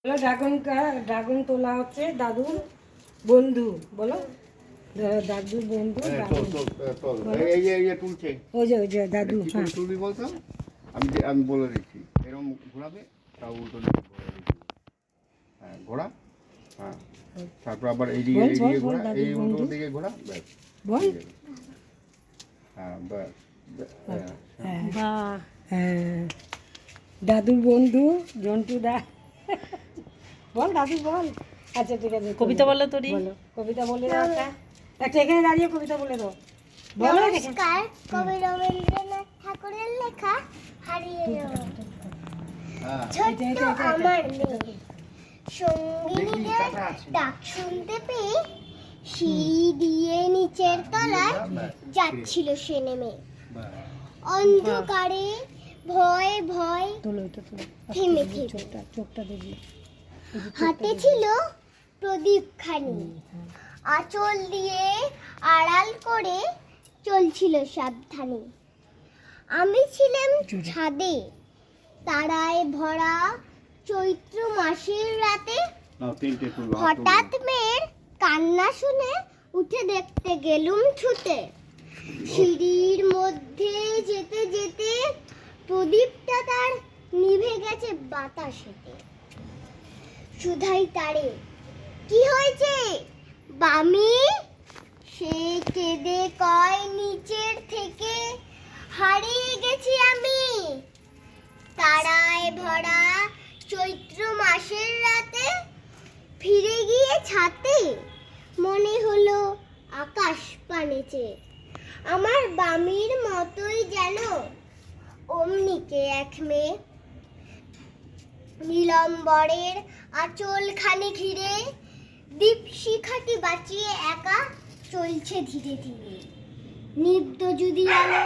Dragon তোলা হচ্ছে দাদুর বন্ধু, বলো দাদুর বন্ধু। ওই যে দাদু তুলবি বলতো, আমি বলে দিচ্ছি এরকম ঘোরাবে, তাও উল্টো হ্যাঁ ঘোরা, হ্যাঁ তারপর আবার এইদিকে ঘোরা, এই উল্টো দিকে ঘোরা, ব্যাস বল। হ্যাঁ ব্যাস। দাদুর বন্ধু জন্টু দা, বল দাদু বল। আচ্ছা ঠিক আছে, কবিতা বলো তোরি, কবিতা বলে দাও একটা এখানে দাঁড়িয়ে কবিতা বলে দাও। নমস্কার, কবি রবীন্দ্রনাথ ঠাকুরের লেখা হারিয়ে যাওয়া ছোট্ট আমার মেয়ে। সঙ্গিনীদের ডাক শুনতে পেয়ে সিঁড়ি দিয়ে নিচের তলায় যাচ্ছিল সে নেমে। অন্ধকারে ভয় ভয় থেমে থেমে হাতে ছিল প্রদীপ খানি, আঁচল দিয়ে আড়াল করে চলছিল সাবধানে। আমি ছিলাম ছাদে, তারায় ভরা চৈত্র মাসের রাতে। হঠাৎ মেয়ের কান্না শুনে উঠে দেখতে গেলুম ছুটে। সিঁড়ির মধ্যে যেতে যেতে প্রদীপটা তার নিভে গেছে বাতাসেতে। সুধাই তারে, কি হয়েছে বামি? সে কেঁদে কয়, নিচের থেকে হারিয়ে গেছি আমি। তারায় ভরা চৈত্র মাসের রাতে ফিরে গিয়ে ছাতে মনে হলো আকাশ পানেছে। আমার বামির মতোই যেন অমনিকে এক মেয়ে, নীলম্বরের আঁচল খানি ঘিরে দীপশিখাটি বাঁচিয়ে একা চলছে ধীরে ধীরে। নিব্ধ যদি আলো